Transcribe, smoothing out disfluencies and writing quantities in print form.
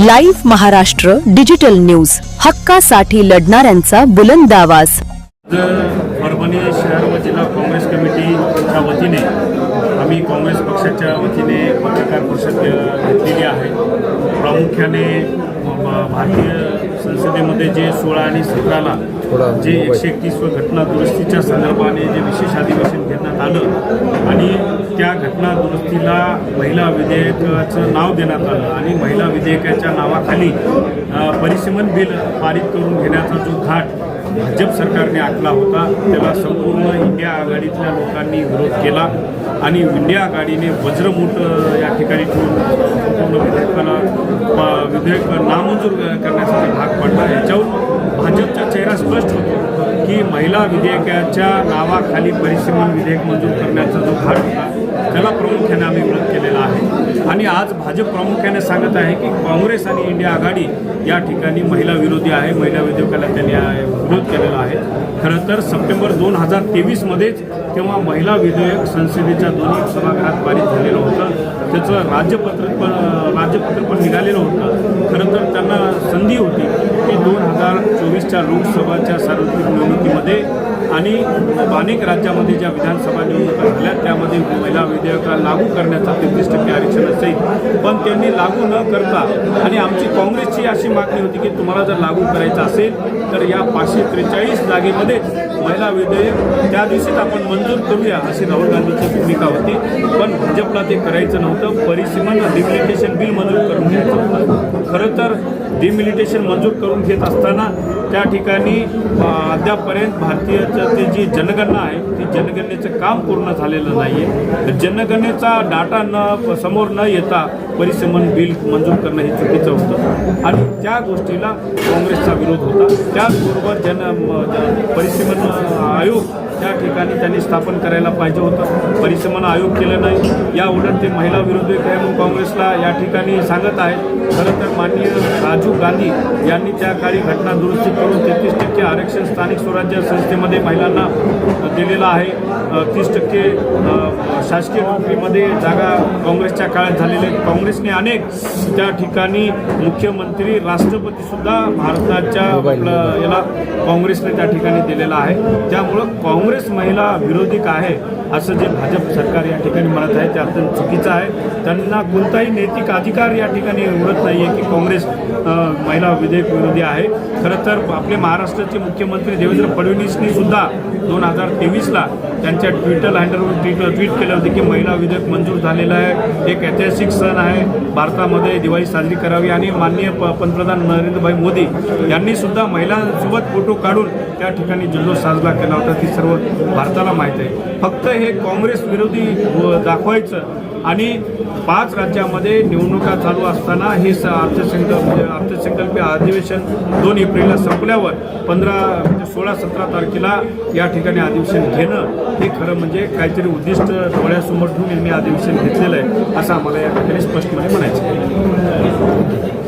Live Maharashtra digital news, हक्कासाठी लढणाऱ्यांचा बुलंद आवाज। परभणी शहर व जिल्हा काँग्रेस कमिटीच्या वतीने आम्ही काँग्रेस पक्षाच्या वतीने पत्रकार परिषद घेतलेली आहे। प्रामुख्याने भारतीय संसदेमध्ये जे 16 आणि 17ला जे 131 घटना दुरुस्तीच्या संदर्भाने जे विशेष अधिवेशन घेण्यात आलं आणि त्या घटना दुरुस्तीला महिला विधेयकाचं नाव देण्यात आलं आणि महिला विधेयकाच्या नावाखाली परिसीमन बिल पारित करून घेण्याचा जो घाट भाजप सरकारने आखला होता त्याला संपूर्ण इंडिया आघाडीतल्या लोकांनी विरोध केला आणि इंडिया आघाडीने वज्रमूठ या ठिकाणी ठेवून संपूर्ण विधेयक नामंजूर करण्याचा भाग पडला। याच्यावरून भाजपचा चेहरा स्पष्ट होतो की महिला विधेयकाच्या नावाखाली परिसीमन विधेयक मंजूर करण्याचा जो घाट होता त्याला प्रामुख्याने आम्ही विरोध केलेला आहे आणि आज भाजप प्रामुख्याने सांगत आहे की काँग्रेस आणि इंडिया आघाडी या ठिकाणी महिला विरोधी आहे, महिला विधेयकाला त्यांनी विरोध केलेला आहे। खरं तर सप्टेंबर 2023 मध्येच तेव्हा महिला विधेयक संसदेच्या दोन्ही सभागृहात पारित झालेलं होतं, त्याचं राज्यपत्र पण निघालेलं होतं। खरं तर त्यांना संधी होती की 2024च्या लोकसभाच्या सार्वत्रिक निवडणुकीमध्ये आणि अनेक राज्यामध्ये ज्या विधानसभा निवडणुका झाल्या त्यामध्ये महिला विधेयकाला लागू करण्याचा 33% आरक्षण असेल, पण त्यांनी लागू न करता आणि आमची काँग्रेसची अशी मागणी होती की तुम्हाला जर लागू करायचं असेल तर या 543 जागेमध्येच महिला विधेयक त्या दिवशीच आपण मंजूर करूया अशी राहुल गांधीची भूमिका होती, पण भाजपला ते करायचं नव्हतं। परिसीमन डिमिलिटेशन बिल मंजूर करून घ्यायचं होतं। खरं तर डिमिलिटेशन मंजूर करून घेत असताना त्या ठिकाणी अद्यापपर्यंत भारतीय जी जनगणना आहे ती जनगणनेचं काम पूर्ण झालेलं नाही आहे। जनगणनेचा डाटा समोर न येता परिसीमन बिल मंजूर करणं हे चुकीचं होतं आणि त्या गोष्टीला काँग्रेसचा विरोध होता। त्याचबरोबर परिसीमन आयोग त्या ठिकाणी त्यांनी स्थापन करायला पाहिजे होतं, परिसीमन आयोग केलं नाही। या उलट ते महिला विरोधी आहे म्हणून काँग्रेसला या ठिकाणी सांगत आहे। खरं तर माननीय राजीव गांधी यांनी त्या काळी घटना दुरुस्ती करून 33% आरक्षण स्थानिक स्वराज्य संस्थेमध्ये महिलांना दिलेलं आहे। 30% शासकीय नोकरीमध्ये जागा काँग्रेसच्या काळात झालेल्या आहेत। काँग्रेसने अनेक त्या ठिकाणी मुख्यमंत्री राष्ट्रपतीसुद्धा भारताच्या याला काँग्रेसने त्या ठिकाणी दिलेला आहे। त्यामुळं काँग्रेस महिला विरोधिक आहे असं जे भाजप सरकार या ठिकाणी म्हणत आहे ते अत्यंत चुकीचं आहे। त्यांना कोणताही नैतिक अधिकार या ठिकाणी उरत नाही आहे की काँग्रेस महिला विधेयक विरोधी आहे। खरं तर आपले महाराष्ट्राचे मुख्यमंत्री देवेंद्र फडणवीसनी सुद्धा 2023ला त्यांच्या ट्विटर हँडलवर ट्विट केलं होतं की महिला विधेयक मंजूर झालेलं आहे, एक ऐतिहासिक सण आहे, भारतामध्ये दिवाळी साजरी करावी आणि माननीय पंतप्रधान नरेंद्रभाई मोदी यांनी सुद्धा महिलांसोबत फोटो काढून त्या ठिकाणी जल्लोष साजरा केला होता। ती सर्व भारताला माहीत आहे। फक्त हे काँग्रेस विरोधी दाखवायचं आणि 5 राज्यामध्ये निवडणुका चालू असताना हे अर्थसंकल्पीय अधिवेशन 2 एप्रिलला संपल्यावर 16-17 तारखेला या ठिकाणी अधिवेशन घेणं हे खरं म्हणजे काहीतरी उद्दिष्ट डोळ्यासमोर ठेवून यांनी अधिवेशन घेतलेलं आहे असं आम्हाला या ठिकाणी स्पष्टपणे म्हणायचं आहे।